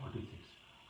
46।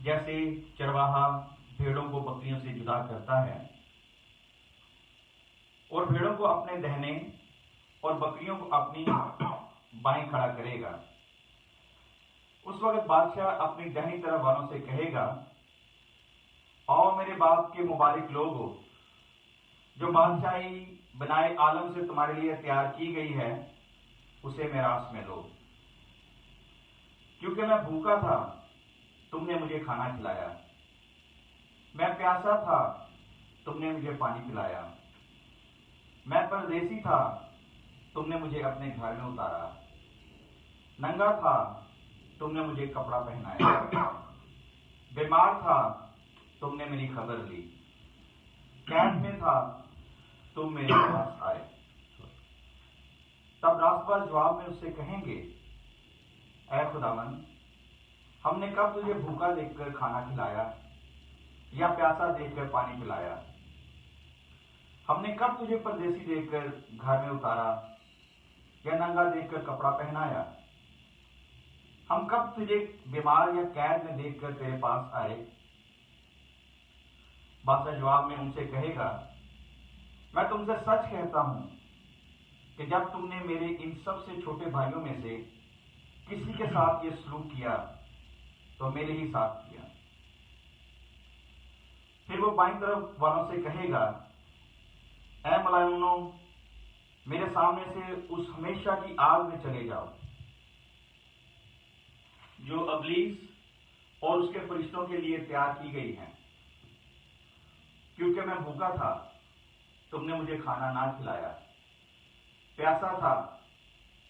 جیسے چرواہا بھیڑوں کو بکریوں سے جدا کرتا ہے اور بھیڑوں کو اپنے دہنے اور بکریوں کو اپنی بائیں کھڑا کرے گا، اس وقت بادشاہ اپنی دہنی طرف والوں سے کہے گا، آؤ میرے باپ کے مبارک لوگ ہو، جو بادشاہی بنائے عالم سے تمہارے لیے تیار کی گئی ہے اسے میراث میں لو، کیونکہ میں بھوکا تھا تم نے مجھے کھانا کھلایا، میں پیاسا تھا تم نے مجھے پانی پلایا، میں پردیسی تھا تم نے مجھے اپنے گھر میں اتارا، ننگا تھا تم نے مجھے کپڑا پہنایا، بیمار تھا تم نے میری خبر لی، قید میں تھا تم میرے پاس آئے۔ تب راستباز جواب میں اس سے کہیں گے، اے خداوند، ہم نے کب تجھے بھوکا دیکھ کر کھانا کھلایا یا پیاسا دیکھ کر پانی پلایا؟ ہم نے کب تجھے پردیسی دیکھ کر گھر میں اتارا یا ننگا دیکھ کر کپڑا پہنایا؟ ہم کب تجھے بیمار یا قید میں دیکھ کر تیرے پاس آئے؟ بادشاہ جواب میں ان سے کہے گا، میں تم سے سچ کہتا ہوں کہ جب تم نے میرے ان سب سے چھوٹے بھائیوں میں سے کسی کے ساتھ یہ سلوک کیا تو میرے ہی ساتھ کیا۔ پھر وہ بائیں طرف والوں سے کہے گا، اے ملائونو، میرے سامنے سے اس ہمیشہ کی آگ میں چلے جاؤ جو ابلیس اور اس کے فرشتوں کے لیے تیار کی گئی ہے، کیونکہ میں بھوکا تھا تم نے مجھے کھانا نہ کھلایا، پیاسا تھا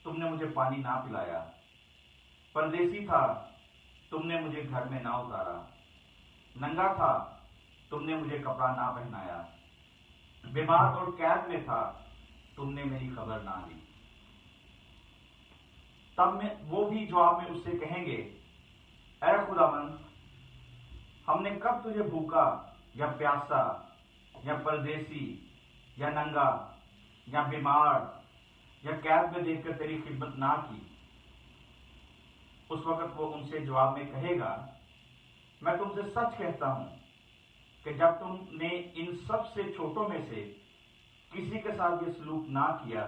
تم نے مجھے پانی نہ پلایا، پردیسی تھا تم نے مجھے گھر میں نہ اتارا، ننگا تھا تم نے مجھے کپڑا نہ پہنایا، بیمار اور قید میں تھا تم نے میری خبر نہ لی۔ تب میں وہ بھی جواب میں اس سے کہیں گے، اے خداوند، ہم نے کب تجھے بھوکا یا پیاسا یا پردیسی یا ننگا یا بیمار یا قید میں دیکھ کر تیری خدمت نہ کی؟ اس وقت وہ ان سے جواب میں کہے گا، میں تم سے سچ کہتا ہوں کہ جب تم نے ان سب سے چھوٹوں میں سے کسی کے ساتھ یہ سلوک نہ کیا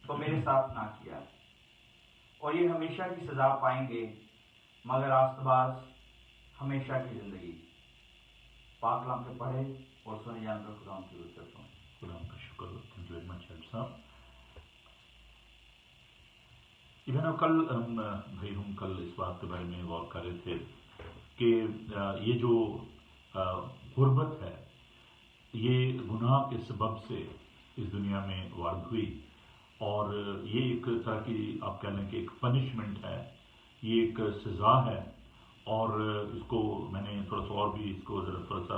تو میرے ساتھ نہ کیا۔ اور یہ ہمیشہ کی سزا پائیں گے، مگر راست باز ہمیشہ کی زندگی۔ پاک کلام کے پڑھے اور سنے جان کر خدا کی عزت کرتا ہوں۔ خدا کا شکر، thank you very much head صاحب۔ ایون کل ہم کل اس بات کے بارے میں غور کر رہے تھے کہ یہ جو غربت ہے یہ گناہ کے سبب سے اس دنیا میں وارد ہوئی، اور یہ ایک طرح کی آپ کہہ لیں کہ ایک پنشمنٹ ہے، یہ ایک سزا ہے، اور اس کو میں نے تھوڑا سا اور بھی اس کو ذرا تھوڑا سا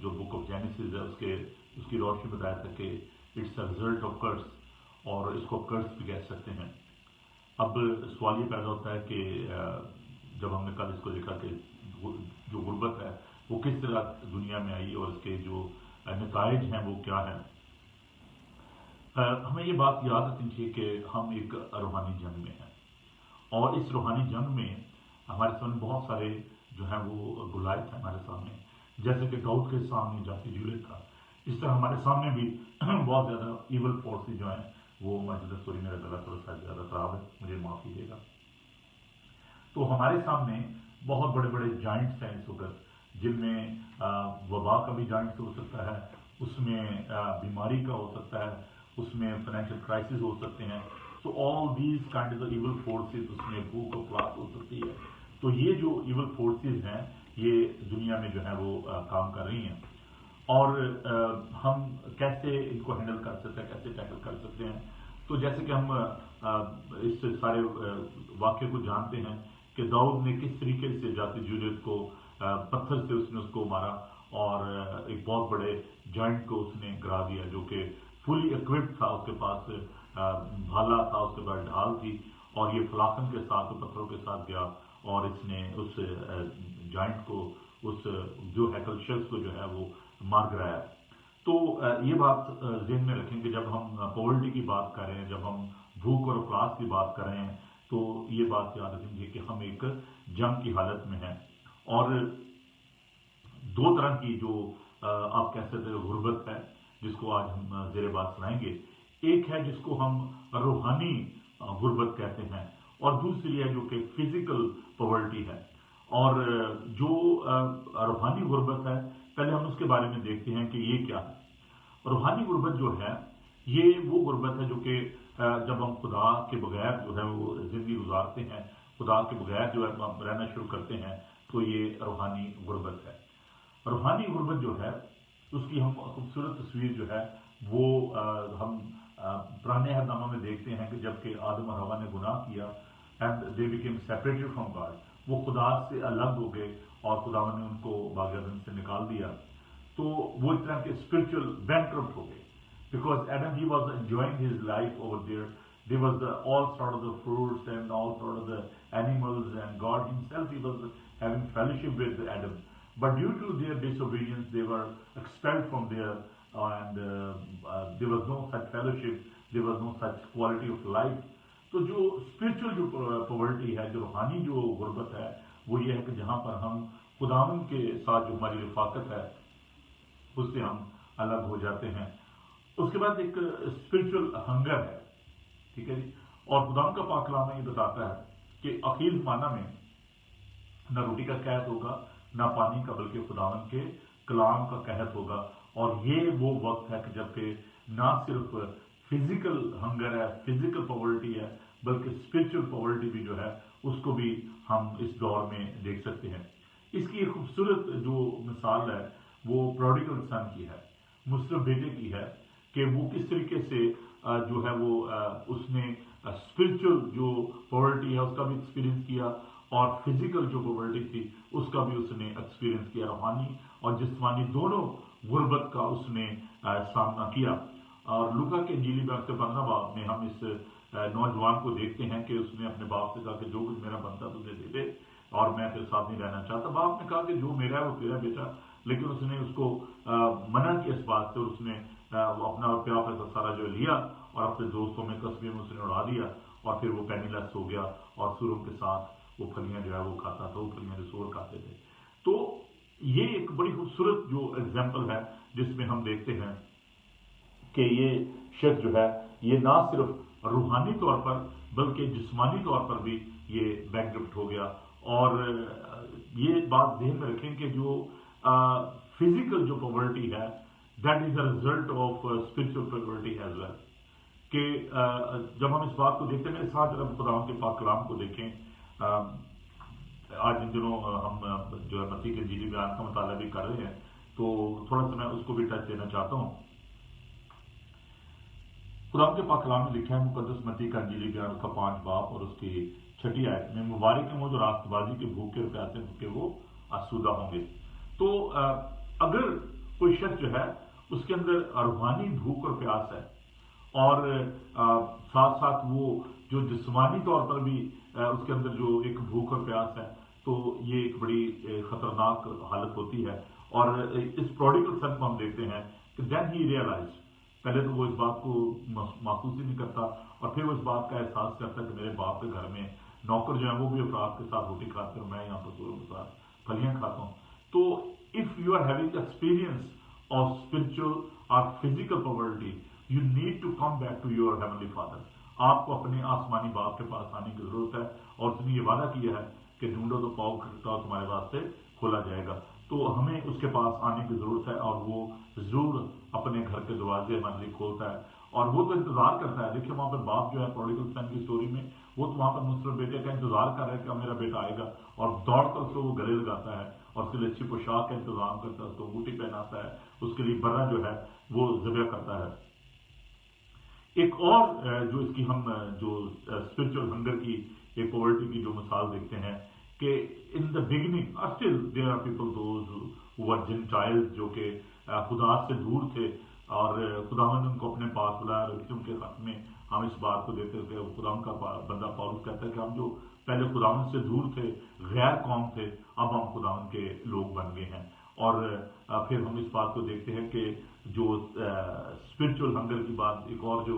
جو بک آف جینیسس ہے اس کی روشنی بتایا تھا کہ اٹس اے ریزلٹ آف کرس، اور اس کو کرس بھی کہہ سکتے ہیں۔ اب سوال یہ پیدا ہوتا ہے کہ جب ہم نے کل اس کو دیکھا کہ جو غربت ہے وہ کس طرح دنیا میں آئی اور اس کے جو نتائج ہیں وہ کیا ہیں، ہمیں یہ بات یاد رکھنی چاہیے کہ ہم ایک روحانی جنگ میں ہیں، اور اس روحانی جنگ میں ہمارے سامنے بہت سارے جو ہیں وہ گولیت ہیں ہمارے سامنے، جیسے کہ داؤد کے سامنے جاتی جولت تھا، اس طرح ہمارے سامنے بھی بہت زیادہ ایول فورسز جو ہیں وہ موجودہ سوری میرا گلا تھوڑا سا زیادہ خراب ہے، مجھے معافی دے گا۔ تو ہمارے سامنے بہت بڑے بڑے جائنٹس ہیں اس وقت، جن میں وبا کا بھی جائنٹ ہو سکتا ہے، اس میں بیماری کا ہو سکتا ہے، اس میں فائنینشیل کرائسس ہو سکتے ہیں، تو all these kind of evil forces, اس میں بھوک اور پیاس ہو سکتی ہے۔ تو یہ جو ایول فورسز ہیں یہ دنیا میں جو ہے وہ کام کر رہی ہیں، اور ہم کیسے ان کو ہینڈل کر سکتے ہیں، کیسے ٹیکل کر سکتے ہیں؟ تو جیسے کہ ہم اس سارے واقعے کو جانتے ہیں کہ داؤد نے کس طریقے سے جاتی جولت کو پتھر سے اس نے اس کو مارا، اور ایک بہت بڑے جائنٹ کو اس نے گرا دیا جو کہ فلی اکوپڈ تھا، اس کے پاس بھالا تھا، اس کے پاس ڈھال تھی، اور یہ فلاخن کے ساتھ پتھروں کے ساتھ گیا اور اس نے اس جائنٹ کو، اس جو ہیکل شخص کو جو ہے وہ مار گرایا۔ تو یہ بات ذہن میں رکھیں کہ جب ہم پاورٹی کی بات کر رہے ہیں، جب ہم بھوک اور افلاس کی بات کر رہے ہیں، تو یہ بات یاد رکھیں گے کہ ہم ایک جنگ کی حالت میں ہیں، اور دو طرح کی جو آپ کہہ سکتے ہیں غربت ہے جس کو آج ہم زیر بات سنائیں گے. ایک ہے جس کو ہم روحانی غربت کہتے ہیں اور دوسری ہے جو کہ فزیکل پاورٹی ہے. اور جو روحانی غربت ہے پہلے ہم اس کے بارے میں دیکھتے ہیں کہ یہ کیا ہے. روحانی غربت جو ہے یہ وہ غربت ہے جو کہ جب ہم خدا کے بغیر جو ہے وہ زندگی گزارتے ہیں, خدا کے بغیر جو ہے ہم رہنا شروع کرتے ہیں, تو یہ روحانی غربت ہے. روحانی غربت جو ہے اس کی ہم خوبصورت تصویر جو ہے وہ ہم پرانے عہد نامہ میں دیکھتے ہیں کہ جب کہ آدم اور حوا نے گناہ کیا and they became separated from God, وہ خدا سے الگ ہو گئے اور خدا نے ان کو باغ عدن سے نکال دیا, تو وہ اس طرح کے اسپرچل بینکرپٹ ہو گئے. Because Adam he was enjoying his life over there, there was all sort of the fruits and all sort of the animals, and God himself, he was having fellowship with Adam. But due to their disobedience, they were expelled from there, and there was no such fellowship, there was no such quality of life. تو جو spiritual جو poverty ہے, جو روحانی جو غربت ہے, وہ یہ ہے کہ جہاں پر ہم خداوند کے ساتھ جو ہماری رفاقت ہے اس سے ہم الگ ہو جاتے ہیں. اس کے بعد ایک اسپرچل ہنگر ہے, ٹھیک ہے جی. اور خداوند کا پاک کلام یہ بتاتا ہے کہ اخیر زمانہ میں نہ روٹی کا قحط ہوگا نہ پانی کا, بلکہ خداوند کے کلام کا قحط ہوگا. اور یہ وہ وقت ہے کہ جب کہ نہ صرف فزیکل ہنگر ہے, فزیکل پاورٹی ہے, بلکہ اسپرچل پاورٹی بھی جو ہے اس کو بھی ہم اس دور میں دیکھ سکتے ہیں. اس کی ایک خوبصورت جو مثال ہے وہ پروڈیگل سن کی ہے, مسلم بیٹے کی ہے, کہ وہ کس طریقے سے جو ہے وہ اس نے اسپرچل جو پاورٹی ہے اس کا بھی ایکسپیرینس کیا اور فزیکل جو پاورٹی تھی اس کا بھی اس نے ایکسپیرینس کیا. روحانی اور جسمانی دونوں غربت کا اس نے سامنا کیا. اور لوکا کے انجیلی میں 15 باب میں ہم اس نوجوان کو دیکھتے ہیں کہ اس نے اپنے باپ سے کہا کہ جو کچھ میرا بنتا تجھے دے دے اور میں تیرے ساتھ نہیں رہنا چاہتا. باپ نے کہا کہ جو میرا ہے وہ تیرا بیٹا, لیکن اس نے اس کو منع کیا اس بات سے, اور اس نے اپنا پیسہ سارا جو لیا اور اپنے دوستوں میں قصبے میں اس نے اڑا دیا, اور پھر وہ پینی لیس ہو گیا اور سوروں کے ساتھ وہ پھلیاں جو ہے وہ کھاتا تھا, وہ پھلیاں جو سور کھاتے تھے. تو یہ ایک بڑی خوبصورت جو ایگزامپل ہے جس میں ہم دیکھتے ہیں کہ یہ شخص جو ہے یہ نہ صرف روحانی طور پر بلکہ جسمانی طور پر بھی یہ بینکرپٹ ہو گیا. اور یہ بات ذہن میں رکھیں کہ جو فزیکل جو پاورٹی ہے that is a result of spiritual poverty as well. کہ جب ہم اس بات کو دیکھتے ہیں, میرے ساتھ جب خداوند کے پاک کلام کو دیکھیں, آج ان دنوں ہم جو ہے مسیح کے انجیلی بیان کا مطالعہ بھی کر رہے ہیں, تو تھوڑا سا میں اس کو بھی ٹچ دینا چاہتا ہوں. خداوند کے پاک کلام میں لکھا ہے مقدس متی کا انجیلی بیان اس کا 5 باب اور اس کی 6 آیت میں, مبارک ہیں وہ جو راست بازی کے بھوکے اور پیاسے کہ وہ آسودہ ہوں گے. تو اگر کوئی شخص جو ہے اس کے اندر روحانی بھوک اور پیاس ہے اور ساتھ ساتھ وہ جو جسمانی طور پر بھی اس کے اندر جو ایک بھوک اور پیاس ہے, تو یہ ایک بڑی خطرناک حالت ہوتی ہے. اور اس پروڈیگل سن کو ہم دیکھتے ہیں کہ دین ہی ریئلائز, پہلے تو وہ اس بات کو محسوس ہی نہیں کرتا اور پھر وہ اس بات کا احساس کرتا کہ میرے باپ کے گھر میں نوکر جو ہیں وہ بھی افراد کے ساتھ روٹی کھاتے ہیں اور میں یہاں پر سوروں کے ساتھ پھلیاں کھاتا ہوں. تو if you are having experience of spiritual اور physical poverty, you need to come back to your heavenly father. آپ کو اپنے آسمانی باپ کے پاس آنے کی ضرورت ہے, اور اس نے یہ وعدہ کیا ہے کہ ڈھونڈو تو پاؤ, کھٹکاؤ تمہارے واسطے کھولا جائے گا. تو ہمیں اس کے پاس آنے کی ضرورت ہے, اور وہ ضرور اپنے گھر کے دروازے ہمارے لیے کھولتا ہے, اور وہ تو انتظار کرتا ہے. دیکھیے وہاں پر باپ جو ہے پروڈیگل سن کی اسٹوری میں, وہ تو وہاں پر مسلم بیٹے کا انتظار کر رہا ہے کہ اب میرا بیٹا آئے گا, اور دوڑ کر اس کو وہ گلے لگاتا ہے اور اس کے لیے اچھی پوشاک کا انتظام کرتا ہے, اس کو انگوٹھی پہناتا ہے, اس کے لیے برا جو ہے وہ ذبح کرتا ہے. ایک اور جو اس کی ہم جو اسپرچل ہنگر کی ایک پاورٹی کی جو مثال دیکھتے ہیں کہ in the beginning still there are people those who are Gentiles جو کہ خدا سے دور تھے, اور خداوند نے ان کو اپنے پاس بلایا. ان کے خط میں ہم اس بات کو دیکھتے کہ خداوند کا بندہ پاولس کہتا ہے کہ ہم جو پہلے خداوند سے دور تھے, غیر قوم تھے, اب ہم خداوند کے لوگ بن گئے ہیں. اور پھر ہم اس بات کو دیکھتے ہیں کہ جو اسپرچل ہنگر کی بات ایک اور جو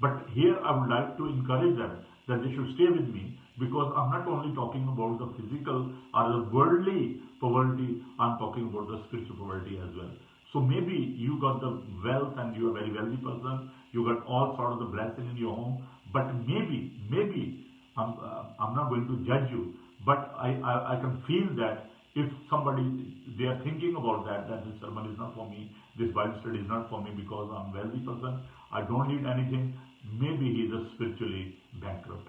But here I would like to encourage them that they should stay with me, because I'm not only talking about the physical or the worldly poverty, I'm talking about the spiritual poverty as well. So maybe you got the wealth and you're a very wealthy person, you got all sorts of the blessing in your home, but maybe I'm not going to judge you, but I can feel that if somebody, they are thinking about that this sermon is not for me, this Bible study is not for me because I'm a wealthy person, I don't need anything, maybe he is spiritually bankrupt.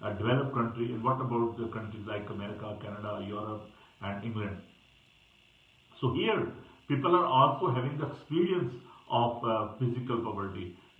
developed country, and what about the countries like America, Canada, Europe and England? So here people are also having the experience of physical poverty.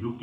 UK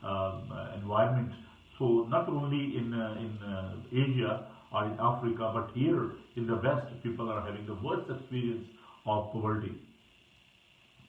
environment. So not only in Asia or in Africa, but here in the West, people are having the worst experience of poverty.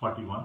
41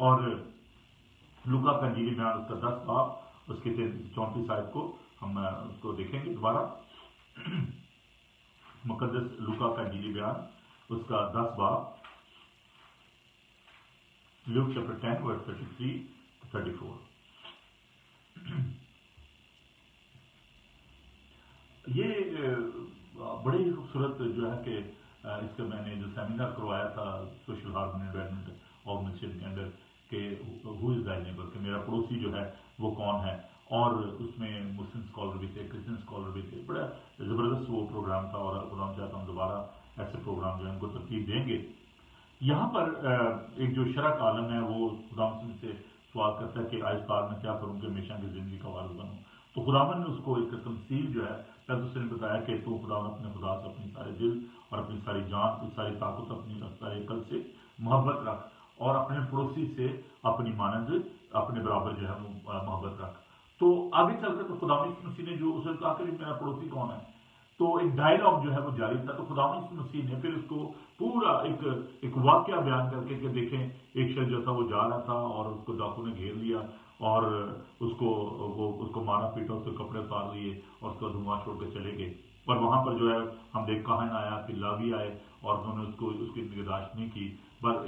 اور لوکا کا انجیلی بیان اس کا 10 باب اس کے 34 آیت کو ہم اس کو دیکھیں گے دوبارہ. مقدس لوکا کا انجیلی بیان اس کا 10 باب، Luke chapter 10 verse 33 to 34. یہ بڑے ہی خوبصورت جو ہے کہ اس کا میں نے جو سیمینار کروایا تھا سوشل ہارمونی ڈیولپمنٹ آرگنائزیشن کے اندر کہ ہو از دائی نیبر، کہ میرا پڑوسی جو ہے وہ کون ہے، اور اس میں مسلم اسکالر بھی تھے، کرسچن اسکالر بھی تھے. بڑا زبردست وہ پروگرام تھا، اور خدا چاہتا ہوں دوبارہ ایسے پروگرام جو ہے ان کو ترتیب دیں گے. یہاں پر ایک جو شرع کا عالم ہے وہ خدا سے سوال کرتا ہے کہ آئستار میں کیا کروں کہ ہمیشہ کی زندگی کا وارث بنوں. تو خداوند نے اس کو ایک تمثیل جو ہے پہلے نے بتایا کہ تو خداوند اپنے خدا سے اپنی سارے دل اور اپنی ساری جان، اپنی ساری طاقت، اپنی سارے عقل سے محبت رکھ، اور اپنے پڑوسی سے اپنی مانند اپنے برابر جو ہے وہ محبت رکھ. تو آگے چل کر تو خداوند مسیح نے جو اسے کہا کہ میرا پڑوسی کون ہے، تو ایک ڈائلاگ جو ہے وہ جاری تھا. تو خداوند مسیح نے پھر اس کو پورا ایک واقعہ بیان کر کے کہ دیکھیں ایک شخص جو تھا وہ جا رہا تھا اور اس کو ڈاکو نے گھیر لیا اور اس کو مارا پیٹا، اس کے کپڑے اتار لیے اور اس کا دھواں چھوڑ کے چلے گئے. اور وہاں پر جو ہے ہم دیکھ کہن آیا کہ لاوی آئے اور انہوں نے اس کی نگہداشت نہیں کی. پر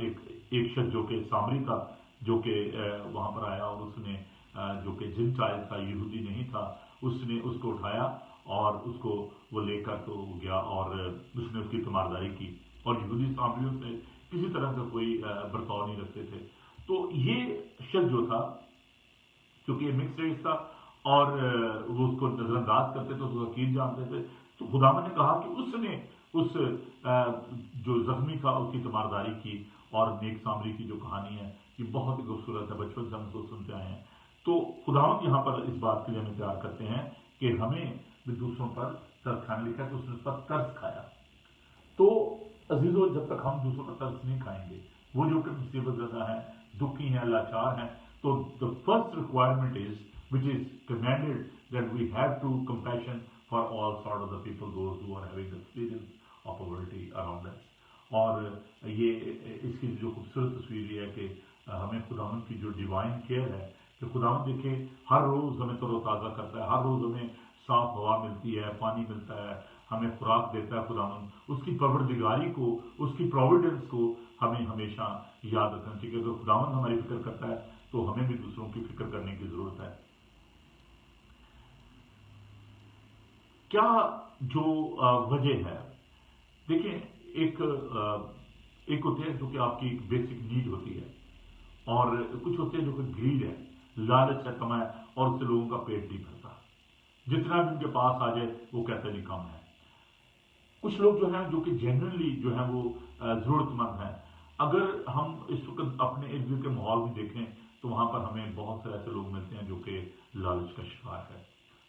ایک شخص جو کہ سامری تھا جو کہ وہاں پر آیا اور اس نے جو کہ جنٹائل تھا، یہودی نہیں تھا، اس نے اس کو اٹھایا اور اس کو وہ لے کر تو گیا اور اس نے اس کی تیمارداری کی. اور یہودی سامریوں سے کسی طرح کا کوئی برتاؤ نہیں رکھتے تھے. تو یہ شخص جو تھا کیونکہ مکس ریس تھا اور وہ اس کو نظر انداز کرتے تھے، اس کو حقیر جانتے تھے. تو خداوند نے کہا کہ اس نے اس جو زخمی تھا اس کی تیمارداری کی. اور نیک سامری کی جو کہانی ہے یہ بہت ہی خوبصورت ہے، بچپن سے ہم اس کو سنتے آئے ہیں. تو خداوند یہاں پر اس بات کے لیے ہمیں تیار کرتے ہیں کہ ہمیں بھی دوسروں پر ترس کھانے لکھا ہے تو اس نے اس پر ترس کھایا. تو عزیزو، جب تک ہم دوسروں پر ترس نہیں کھائیں گے، وہ جو کہ مصیبت زدہ ہیں، دکھی ہیں، لاچار ہیں، تو the first requirement is, which is commanded, that we have to compassion for all sort of the people, those who are having the experience of poverty around us. اور یہ اس کی جو خوبصورت تصویر یہ ہے کہ ہمیں خداوند کی جو ڈیوائن کیئر ہے کہ خداوند دیکھیں ہر روز ہمیں تر و تازہ کرتا ہے، ہر روز ہمیں صاف ہوا ملتی ہے، پانی ملتا ہے، ہمیں خوراک دیتا ہے. خداوند اس کی پروردگاری کو، اس کی پروویڈنس کو ہمیں ہمیشہ یاد رکھنا چاہیے. اگر خداوند ہماری فکر کرتا ہے تو ہمیں بھی دوسروں کی فکر کرنے کی ضرورت ہے. کیا جو وجہ ہے، دیکھیں ایک ہوتے ہیں جو کہ آپ کی ایک بیسک نیڈ ہوتی ہے، اور کچھ ہوتے ہیں جو کہ گریڈ ہے، لالچ ہے کمائے، اور اس سے لوگوں کا پیٹ نہیں بھرتا. جتنا بھی ان کے پاس آ جائے وہ کہتے نہیں کم ہے. کچھ لوگ جو ہیں جو کہ جنرلی جو ہیں وہ ضرورت مند ہیں. اگر ہم اس وقت اپنے ارد گرد کے ماحول میں دیکھیں تو وہاں پر ہمیں بہت سے ایسے لوگ ملتے ہیں جو کہ لالچ کا شکار ہے،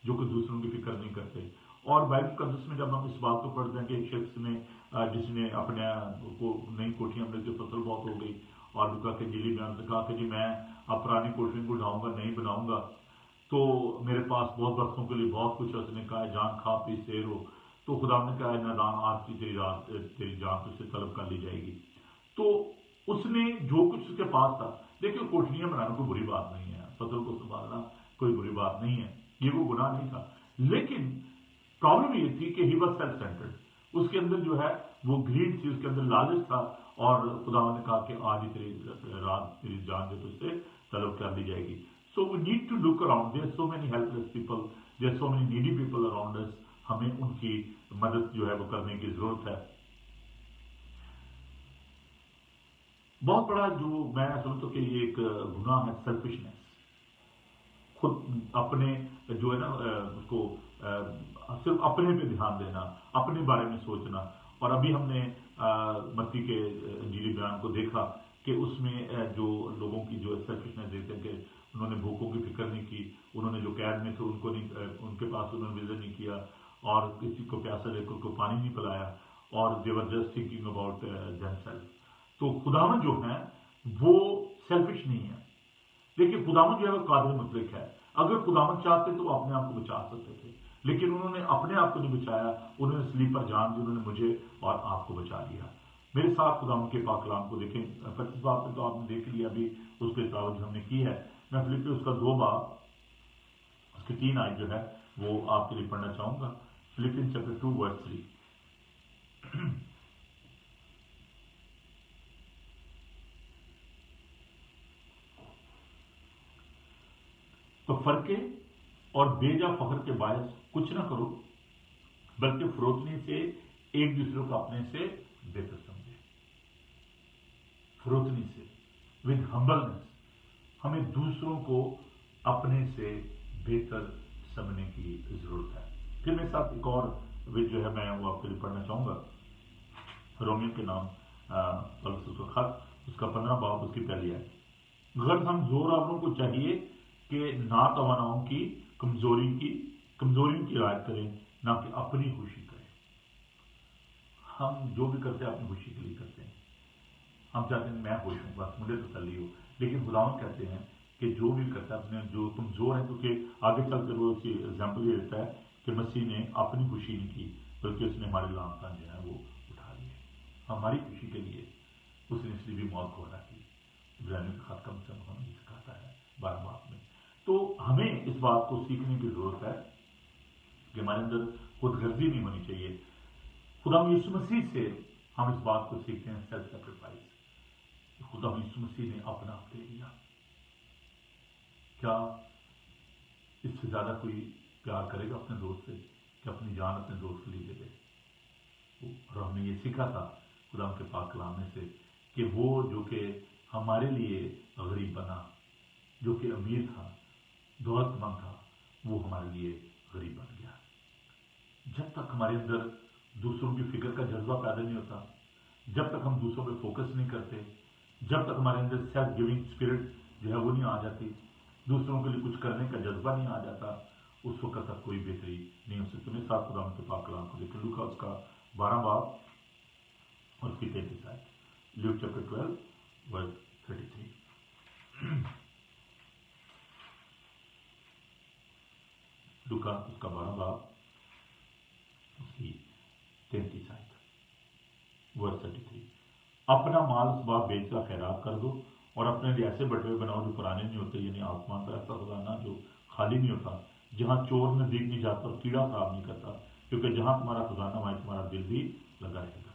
جو کہ دوسروں کی فکر نہیں کرتے. اور بائبل مقدس میں جب ہم اس بات کو پڑھتے ہیں کہ ایک شخص نے جس نے اپنے کو نئی کوٹھیاں مل کے فصل بہت ہو گئی اور لوکا کے انجیلی بیان سے کہا کہ جی میں اب پرانی کوٹھیوں کو ڈھاؤں گا، نہیں بناؤں گا، تو میرے پاس بہت برسوں کے لیے بہت کچھ. اس نے کہا جان کھا پی سیر ہو. تو خدا نے کہا نادان، آج کی تیری جان تجھ سے طلب کر لی جائے گی. تو اس نے جو کچھ اس کے پاس تھا، دیکھیں کوٹھیاں بنانا کوئی بری بات نہیں ہے، فصل کو سنبھالنا کوئی بری بات نہیں ہے، یہ وہ گناہ نہیں تھا. لیکن پرابلم یہ تھی کہ ہی واز سیلف سینٹرڈ. اس کے اندر جو ہے وہ گریڈ تھی، اس کے اندر لالچ تھا. اور خدا نے کہا کہ آج ہی تیری رات تیری جان جو تجھ سے طلب کر لی جائے گی. So we need to look around. There are so many helpless people. There are so many needy people around us. ہمیں ان کی مدد جو ہے وہ کرنے کی ضرورت ہے. بہت بڑا جو میں سمجھتا ہوں کہ یہ ایک گناہ ہے سیلفشنس. خود اپنے جو ہے نا اس کو صرف اپنے پہ دھیان دینا، اپنے بارے میں سوچنا. اور ابھی ہم نے متی کے انجیلی بیان کو دیکھا کہ اس میں جو لوگوں کی جو سیلفشنس دیکھتے ہیں کہ انہوں نے بھوکوں کی فکر نہیں کی، انہوں نے جو قید میں تھے ان کو نہیں، ان کے پاس انہوں نے وزٹ نہیں کیا، اور کسی کو پیاسا دیکھ کر کو پانی نہیں پلایا، اور they were just thinking about themselves. تو خداوند جو ہیں وہ سیلفش نہیں ہے. دیکھیے خداوند جو ہے وہ قادر مطلق ہے. اگر خداوند چاہتے تو وہ اپنے آپ کو بچا سکتے تھے، لیکن انہوں نے اپنے آپ کو نہیں بچایا. انہوں نے سلیپ پر جان دی، انہوں نے مجھے اور آپ کو بچا لیا. میرے ساتھ خدا کے پاک کلام کو دیکھیں 25 باب میں تو آپ نے دیکھ لیا ابھی اس پہ تلاوت جو ہم نے کی ہے. میں فلپیوں اس کا 2 باب اس کی 3 آیت جو ہے وہ آپ کے لیے پڑھنا چاہوں گا. فلپین چیپٹر 2 ورس 3. تو فرقے اور بیجا فخر کے باعث کچھ نہ کرو بلکہ فروتنی سے ایک دوسرے کو اپنے سے بہتر سمجھے. فروتنی سے ود ہمبلنس ہمیں دوسروں کو اپنے سے بہتر سمجھنے کی ضرورت ہے. پھر میرے ساتھ ایک اور جو ہے میں وہ آپ کے لیے پڑھنا چاہوں گا. رومیو کے نام پولس کا خط اس کا 15 باب اس کی پہلی ہے. غرض ہم زور آوروں کو چاہیے کہ ناتواناؤں کی کمزوریوں کی رعایت کریں نہ کہ اپنی خوشی کریں. ہم جو بھی کرتے ہیں اپنی خوشی کے لیے کرتے ہیں. ہم چاہتے ہیں میں خوش ہوں بس مجھے تسلی ہو. لیکن خداوند کہتے ہیں کہ جو بھی کرتا ہے اپنے جو کمزور ہے کیونکہ آگے چل کر وہ اس کی ایگزامپل یہ دیتا ہے کہ مسیح نے اپنی خوشی نہیں کی بلکہ اس نے ہمارے لامتان جو ہے وہ اٹھا لیے. ہماری خوشی کے لیے اس نے اس لیے بھی موت کو ہرا کی. ابراہیم کا خط کم سے کم ہمیں سکھاتا ہے 12 باب میں. تو ہمیں اس بات کو سیکھنے کی ضرورت ہے کہ ہمارے اندر خود غرضی نہیں ہونی چاہیے. خدا یسوع مسیح سے ہم اس بات کو سیکھتے ہیں سیلف سیکریفائس. خدا یسوع مسیح نے اپنا آپ دے دیا. کیا اس سے زیادہ کوئی پیار کرے گا اپنے دوست سے کہ اپنی جان اپنے دوست کے لیے دے دے؟ اور ہم نے یہ سیکھا تھا خدا کے پاک کلام میں سے کہ وہ جو کہ ہمارے لیے غریب بنا، جو کہ امیر تھا، دولت مند تھا، وہ ہمارے لیے غریب بن گیا. جب تک ہمارے اندر دوسروں کی فکر کا جذبہ پیدا نہیں ہوتا، جب تک ہم دوسروں پہ فوکس نہیں کرتے، جب تک ہمارے اندر سیلف گیونگ اسپرٹ جو ہے وہ نہیں آ جاتی، دوسروں کے لیے کچھ کرنے کا جذبہ نہیں آ جاتا، اس وقت تک کوئی بہتری نہیں ہو سکتی. میرے ساتھ خدا کے پاک کلام کو دیکھیں لوکا اس کا 12 باب اور اس کی 33 آیت. لیوک چیپٹر 12 ورس 33. لوکا اس کا 12 باب اس کی 33 آیت ورس 33. اپنا مال اسباب بیچ کر خیرات کر دو اور اپنے لیے ایسے بٹوے بناؤ جو پرانے نہیں ہوتے، یعنی آسمان کا ایسا خزانہ جو خالی نہیں ہوتا، جہاں چور نزدیک نہیں جاتا اور کیڑا خراب نہیں کرتا، کیونکہ جہاں تمہارا خزانہ وہیں تمہارا دل بھی لگا رہے گا.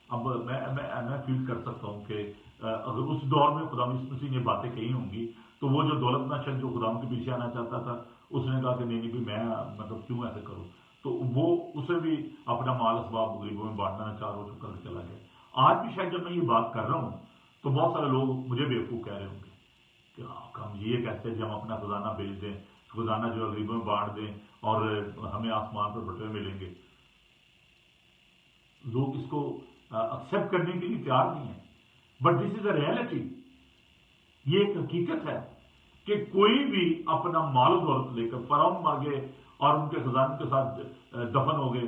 اب میں فیل کر سکتا ہوں کہ اگر اس دور میں خدا مسیح نے باتیں کہی ہوں گی تو وہ جو دولت مند شخص جو خدا کے پیچھے آنا چاہتا تھا اس نے کہا کہ نہیں میں مطلب کیوں ایسے کروں، تو وہ اسے بھی اپنا مال اسباب غریبوں میں بانٹنا چاہ رہا ہو کر چلا گیا. آج بھی شاید جب میں یہ بات کر رہا ہوں تو بہت سارے لوگ مجھے بیوقوف کہہ رہے ہوں گے کہ ہم یہ کہتے ہیں کہ ہم اپنا خزانہ بیچ دیں، خزانہ جو غریبوں میں بانٹ دیں اور ہمیں آسمان پر بٹوے ملیں گے. لوگ اس کو ایکسیپٹ کرنے کے لیے تیار نہیں ہیں. But this is a reality. یہ ایک حقیقت ہے کہ کوئی بھی اپنا مال و دولت لے کر فرعون مر گئے اور ان کے خزانے کے ساتھ دفن ہو گئے.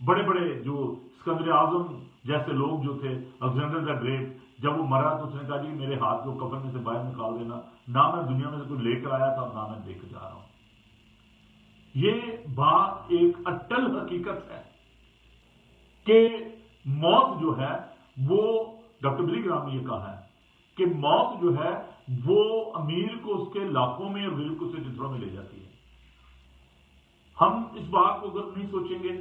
بڑے بڑے جو اسکندر اعظم جیسے لوگ جو تھے، الیگزینڈر دا گریٹ، جب وہ مرا تو اس نے کہا جی میرے ہاتھ کو کفن میں سے باہر نکال دینا، نہ میں دنیا میں سے کوئی لے کر آیا تھا نہ میں لے کر جا رہا ہوں. یہ بات ایک اٹل حقیقت ہے کہ موت جو ہے وہ ڈاکٹر بلی گرام نے یہ کہا ہے کہ موت جو ہے وہ امیر کو اس کے لاکھوں میں اور غریب کو اس کے جتروں میں لے جاتی ہے. ہم اس بات کو اگر نہیں سوچیں گے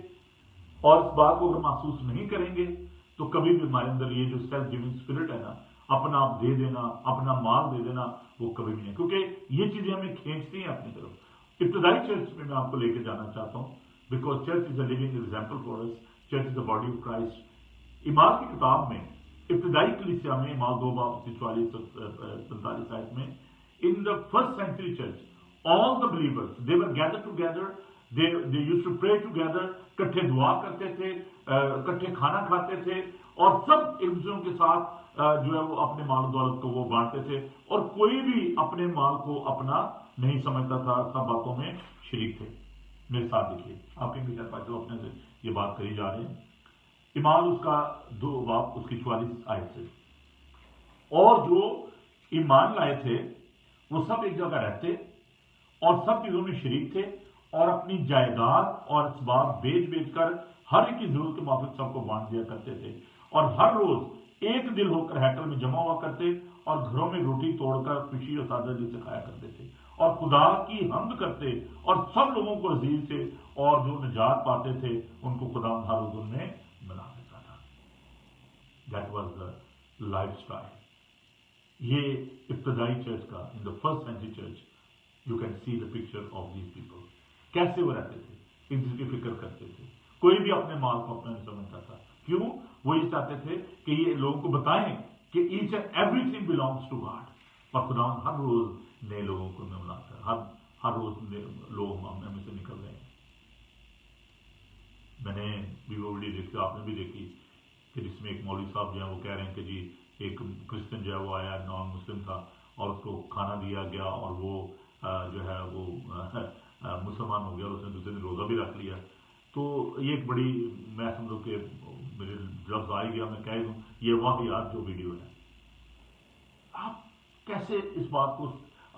اور اس بات کو اگر محسوس نہیں کریں گے تو کبھی بھی ہمارے اندر یہ جو سیلف گیونگ اسپرٹ ہے نا، اپنا آپ دے دینا، اپنا مال دے دینا، وہ کبھی بھی نہیں، کیونکہ یہ چیزیں ہمیں کھینچتی ہیں اپنی طرف. ابتدائی چرچ میں آپ کو لے کے جانا چاہتا ہوں because church is a living example for us. Church is the body of Christ. ایمان کی کتاب میں ابتدائی کلیسیا میں ایمان 2 باب 44-45 آیت میں in the first century church all the believers they were gathered together, they used to pray together, کٹھے دعا کرتے تھے، کٹھے کھانا کھاتے تھے اور سب ایک دوسرے کے ساتھ جو ہے وہ اپنے مال و دولت کو وہ بانٹتے تھے اور کوئی بھی اپنے مال کو اپنا نہیں سمجھتا تھا، سب باتوں میں شریک تھے. میرے ساتھ دیکھیے آپ کے میٹر پاس جو اپنے سے یہ بات کری جا رہے ہیں. ایمان اس کا 2 باب اس کی 44 آیت سے. اور جو ایمان لائے تھے وہ سب ایک جگہ رہتے اور سب چیزوں میں شریک تھے اور اپنی جائیداد اور اسباب بیچ کر ہر ایک کی ضرورت کے موافق سب کو بانٹ دیا کرتے تھے. اور ہر روز ایک دل ہو کر ہیکل میں جمع ہوا کرتے اور گھروں میں روٹی توڑ کر خوشی اور سادگی سے کھایا کرتے تھے اور خدا کی حمد کرتے اور سب لوگوں کو عزیز سے اور جو نجات پاتے تھے ان کو خدا ہر روز ان میں بنا دیتا تھا. That was the lifestyle. یہ ابتدائی چرچ کا in the first century church you can see the picture of these people. کیسے وہ رہتے تھے, ایک دوسرے کی فکر کرتے تھے, کوئی بھی اپنے مال کو اپنا نہیں سمجھتا تھا. کیوں؟ وہ یہ چاہتے تھے کہ یہ لوگوں کو بتائیں کہ each and every thing belongs to God. اور خدا ہر روز نئے لوگوں کو ملاتا ہے, ہر روز لوگ ہمیں سے نکل رہے ہیں. میں نے بھی وہ ویڈیو دیکھی, آپ نے بھی دیکھی, کہ جس میں ایک مولوی صاحب جو ہے وہ کہہ رہے ہیں کہ جی ایک کرسچن جو ہے وہ آیا, نان مسلم تھا, اور اس کو کھانا دیا گیا اور وہ جو ہے وہ مسلمان ہو گیا اور اس نے دوسرے دن روزہ بھی رکھ لیا. تو یہ ایک بڑی, میں سمجھوں کہ میرے لفظ آ گیا, میں کہہ دوں یہ واقعات جو ویڈیو ہے. آپ کیسے اس بات کو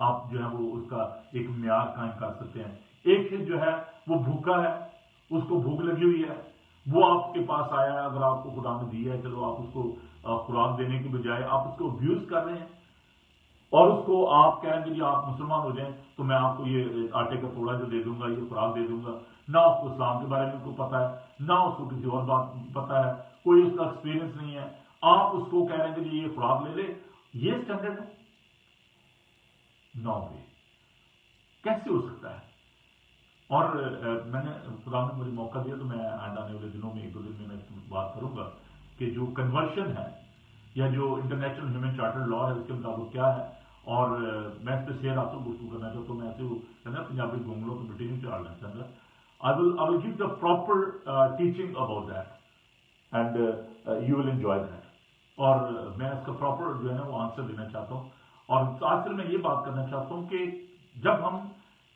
آپ جو ہے وہ اس کا ایک معیار قائم کر سکتے ہیں؟ ایک جو ہے وہ بھوکا ہے, اس کو بھوک لگی ہوئی ہے, وہ آپ کے پاس آیا ہے, اگر آپ کو خدا نے دیا ہے, چلو آپ اس کو خوراک دینے کی بجائے آپ اس کو ابیوز کر رہے ہیں, اور اس کو آپ کہیں گے جی آپ مسلمان ہو جائیں تو میں آپ کو یہ آٹے کا توڑا جو دے دوں گا, یہ خوراک دے دوں گا. نہ اس کو اسلام کے بارے میں کوئی پتہ ہے, نہ اس کو کسی اور بات پتہ ہے, کوئی اس کا ایکسپیرینس نہیں ہے. آپ اس کو کہہ رہے ہیں کہ جی یہ خوراک لے لے, یہ اسٹینڈرڈ ہے؟ نو وے. کیسے ہو سکتا ہے؟ اور میں نے خدا نے مجھے موقع دیا تو میں آئندہ آنے والے دنوں میں ایک دو دن میں بات کروں گا کہ جو کنورشن ہے یا جو انٹرنیشنل ہیومن چارٹر لا ہے اس کے مطابق کیا ہے. اور میں اس پہ شیئر آپ کو گفتگو کرنا چاہتا ہوں. میں ایسے وہ نا پنجابی گونگلوں کو مٹی نہیں چاڑنا چاہتا. I will give the proper teaching about that and you will enjoy that. اور میں اس کا پراپر جو ہے نا وہ آنسر دینا چاہتا ہوں. اور آخر میں یہ بات کرنا چاہتا ہوں کہ جب ہم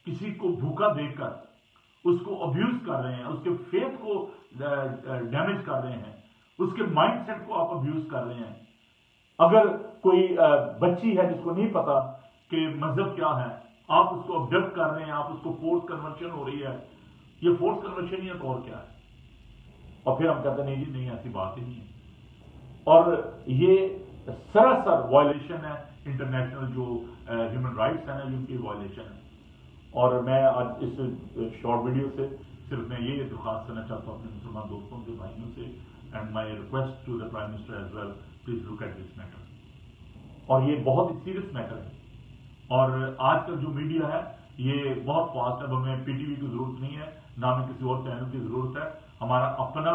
کسی کو بھوکا دیکھ کر اس کو ابیوز کر رہے ہیں, اس کے فیتھ کو ڈیمیج کر رہے ہیں, اس کے مائنڈ سیٹ کو آپ ابیوز کر رہے ہیں. اگر کوئی بچی ہے جس کو نہیں پتا کہ مذہب کیا ہے, آپ اس کو ابڈکٹ کر رہے ہیں, آپ اس کو فورس کنورشن ہو رہی ہے. یہ فورس کنورشن ہی ہے تو اور کیا ہے؟ اور پھر ہم کہتے ہیں نہیں جی نہیں, ایسی بات ہی نہیں ہے. اور یہ سراسر وائلیشن ہے انٹرنیشنل جو ہیومن رائٹس ہیں نا, ان کی وائلیشن ہے. اور میں آج اس شارٹ ویڈیو سے صرف میں یہ درخواست کرنا چاہتا ہوں اپنے مسلمان دوستوں کے بھائیوں سے, and my request to the prime minister as well, please look at this matter. اور یہ بہت ہی سیریس میٹر ہے. اور آج کل جو میڈیا ہے یہ بہت فاسٹ ہے. اب ہمیں پی ٹی وی کی ضرورت نہیں ہے, نہ ہمیں کسی اور چینل کی ضرورت ہے. ہمارا اپنا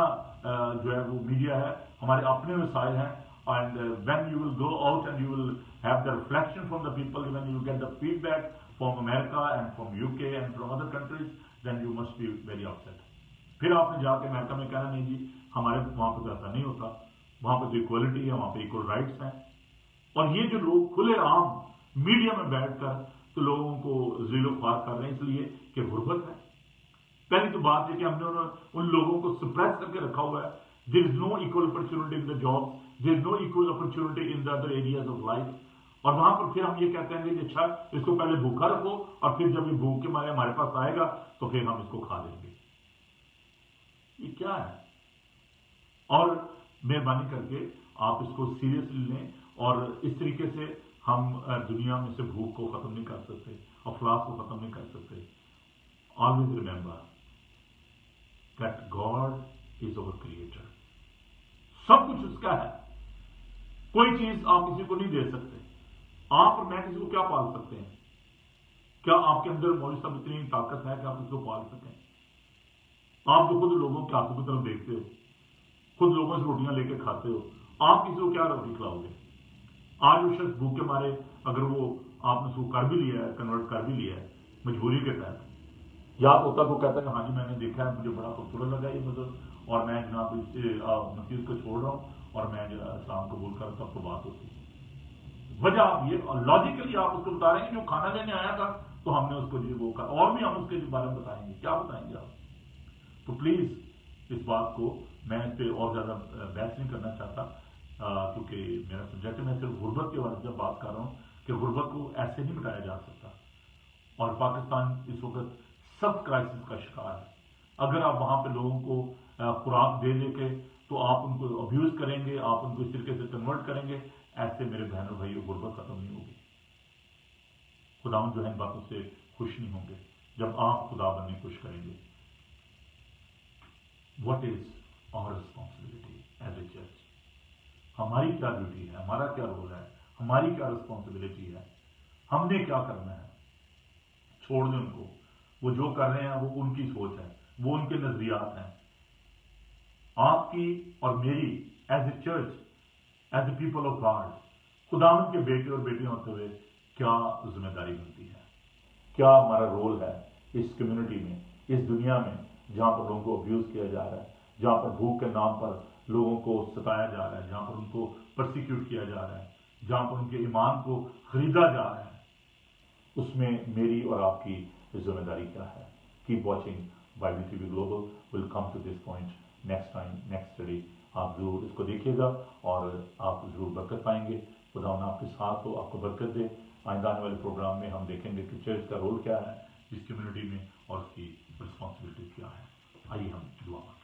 جو ہے وہ میڈیا ہے, ہمارے اپنے وسائل ہیں. And when you will go out and you will have the reflection from the people, when you get the feedback from America and from U K and from other countries, then you must be very upset. پھر آپ نے جا کے America میں کہنا نہیں جی ہمارے وہاں پہ ایسا نہیں ہوتا, وہاں پہ تو ایکوالٹی ہے, وہاں پہ ایکول رائٹس ہیں. اور یہ جو لوگ کھلے عام میڈیا میں بیٹھ کر تو لوگوں کو ذیل و خوار کر رہے ہیں, اس لیے کہ غربت ہے. پہلی تو بات ہے کہ ہم نے ان لوگوں کو سپریس کر کے رکھا ہوا ہے. There is no equal opportunity in the job, there is no equal opportunity in the other areas of life. اور وہاں پر پھر ہم یہ کہتے ہیں کہ اچھا اس کو پہلے بھوکا رکھو, اور پھر جب یہ بھوک کے مارے ہمارے پاس آئے گا تو پھر ہم اس کو کھا لیں گے. یہ کیا ہے؟ اور مہربانی کر کے آپ اس کو سیریسلی لیں. اور اس طریقے سے ہم دنیا میں سے بھوک کو ختم نہیں کر سکتے, افلاس کو ختم نہیں کر سکتے. Always remember that God is our creator. سب کچھ اس کا ہے. کوئی چیز آپ کسی کو نہیں دے سکتے. آپ اور میں کسی کو کیا پال سکتے ہیں؟ کیا آپ کے اندر مولوی صاحب اتنی طاقت ہے کہ آپ اس کو پال سکیں؟ آپ تو خود لوگوں کے ہاتھوں کی طرف دیکھتے ہو, خود لوگوں سے روٹیاں لے کے کھاتے ہو. آپ کسی کو کیا روٹی کھلاؤ گے؟ آج وہ شخص بھوکے مارے اگر وہ آپ نے اس کو کر بھی لیا ہے, کنورٹ کر بھی لیا ہے مجبوری کے تحت, یاد ہوتا کو کہتا ہے کہ ہاں جی میں نے دیکھا ہے, مجھے بڑا خوبصورت لگا یہ مذہب, اور میں جناب مسیح کو چھوڑ رہا ہوں اور میں اسلام قبول کر, تب تو بات ہوتی ہے. وجہ آپ یہ لاجیکلی آپ اس کو بتا رہے ہیں کہ جو کھانا لینے آیا تھا تو ہم نے اس کو وہ کہا, اور بھی ہم اس کے بارے میں بتائیں گے. کیا بتائیں گے آپ؟ تو پلیز اس بات کو, میں اس پہ اور زیادہ بحث نہیں کرنا چاہتا کیونکہ میرا سبجیکٹ ہے. میں صرف غربت کے بارے میں بات کر رہا ہوں کہ غربت کو ایسے نہیں مٹایا جا سکتا. اور پاکستان اس وقت سخت کرائسس کا شکار ہے. اگر آپ وہاں پہ لوگوں کو خوراک دے دے کے تو آپ ان کو ابیوز کریں گے, آپ ان کو اس طریقے سے کنورٹ کریں گے, ایسے میرے بہنوں بھائیوں غربت ختم نہیں ہوگی. خداوند جو ہے ان باتوں سے خوش نہیں ہوں گے جب آپ خدا بننے خوش کریں گے. What is our responsibility as a church? ہماری کیا ڈیوٹی ہے, ہمارا کیا رول ہے, ہماری کیا ریسپانسبلٹی ہے, ہم نے کیا کرنا ہے؟ چھوڑ دیں ان کو, وہ جو کر رہے ہیں وہ ان کی سوچ ہے, وہ ان کے نظریات ہیں. آپ کی اور میری as a church, as a people of God, خداوند کے بیٹے اور بیٹیاں ہوتے ہوئے کیا ذمہ داری بنتی ہے, کیا ہمارا رول ہے اس کمیونٹی میں, اس دنیا میں جہاں پر لوگوں کو ابیوز کیا جا رہا ہے, جہاں پر بھوک کے نام پر لوگوں کو ستایا جا رہا ہے, جہاں پر ان کو پرسیکیوٹ کیا جا رہا ہے, جہاں پر ان کے ایمان کو خریدا جا رہا ہے. اس میں میری اور آپ کی ذمہ داری کیا ہے؟ Keep watching Bible TV global. Will come to this point next time, next study. آپ ضرور اس کو دیکھیے گا اور آپ ضرور برکت پائیں گے. خداوند آپ کے ساتھ ہو, آپ کو برکت دے. آئندہ آنے والے پروگرام میں ہم دیکھیں گے کہ چرچ کا رول کیا ہے اس کمیونٹی میں اور اس کی رسپانسبلٹی کیا ہے. آئیے ہم دعا مانگیں.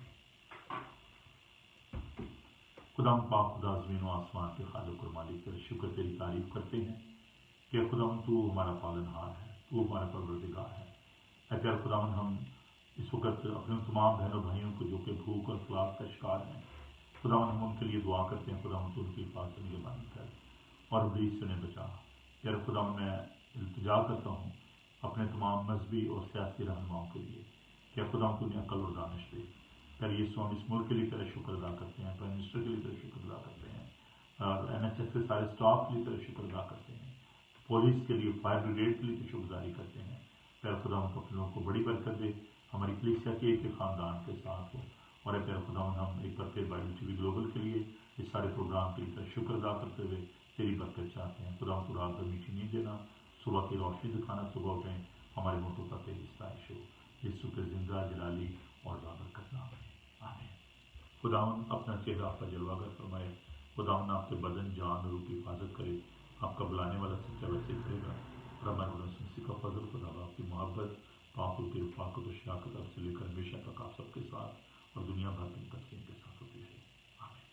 خداوند پاک خدا زمین و آسمان کے خالق اور مالک, تیرے شکر تیری تعریف کرتے ہیں کہ خداوند تو ہمارا پالن ہار ہے, تو ہمارا پروردگار ہے. اے پیارے خداوند, ہم اس وقت اپنے تمام بہنوں بھائیوں کو جو کہ بھوک اور پیاس کا شکار ہیں, خداوند ہم ان کے لیے دعا کرتے ہیں. خداوند تو ان کی حفاظت نگہبانی کر اور ابلیس سے انہیں بچا. پیارے خداوند میں التجا کرتا ہوں اپنے تمام مذہبی اور سیاسی رہنماؤں کے لیے کہ خداوند تو انہیں عقل اور دانش دے. پہلے یسوع ہم اس ملک کے لیے تیرا شکر ادا کرتے ہیں, پرائم منسٹر کے لیے تیرا شکر ادا کرتے ہیں, اور NHS کے سارے اسٹاف کے لیے تیرا شکر ادا کرتے ہیں, پولیس کے لیے, فائر بریگیڈ کے لیے تو شکر گزاری کرتے ہیں. پیر خداوند کو اپنے لوگوں کو بڑی برکت دے, ہماری کلیسیا کے ایک خاندان کے ساتھ ہو. اور پیر خداوند ہم ایک بار پھر بائبل ٹی وی گلوبل کے لیے اس سارے پروگرام کے لیے شکر ادا کرتے ہوئے تیری برکت چاہتے ہیں. خداوند تو رات بھر میٹھی نیند دینا, صبح کی روشنی دکھانا, صبح اٹھیں ہمارے منٹوں پر تیری ستائش ہو. یسوع کے زندہ جلالی اور بابرکت نام ہے, آمین. خداوند اپنا چہرہ آپ کا جلوہ گر فرمائے. خداوند آپ کے بدن, جان, روح کی حفاظت کرے. آپ کا بلانے والا سچا ویسے کرے گا. اور ہمارے مسیح کا فضل, خدا آپ کی محبت, پاک و پاکت و شراکت آپ سے لے کر ہمیشہ تک آپ سب کے ساتھ اور دنیا بھر کی تقسیم کے ساتھ ہوتی ہے, آمین.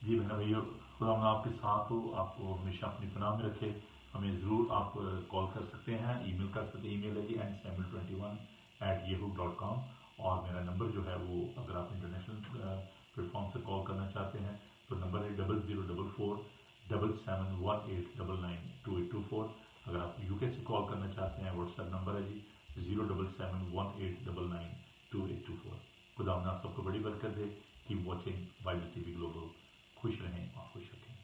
جی بہن بھائیو, خداوند آپ کے ساتھ ہو, آپ کو ہمیشہ اپنی پناہ میں رکھے. ہمیں ضرور آپ کال کر سکتے ہیں, ای میل کر سکتے ہیں. ای میل ہے جی nsamuel21@yahoo.com. اور میرا نمبر جو ہے وہ, اگر آپ انٹرنیشنل پلیٹ فارم سے کال کرنا چاہتے ہیں تو نمبر ہے 00447718992824. اگر آپ UK سے کال کرنا چاہتے ہیں, واٹس ایپ نمبر ہے جی 07718992824. خداوند آپ سب کو بڑی برکت دے. Keep watching Bible TV global. خوش رہیں اور خوش رکھیں.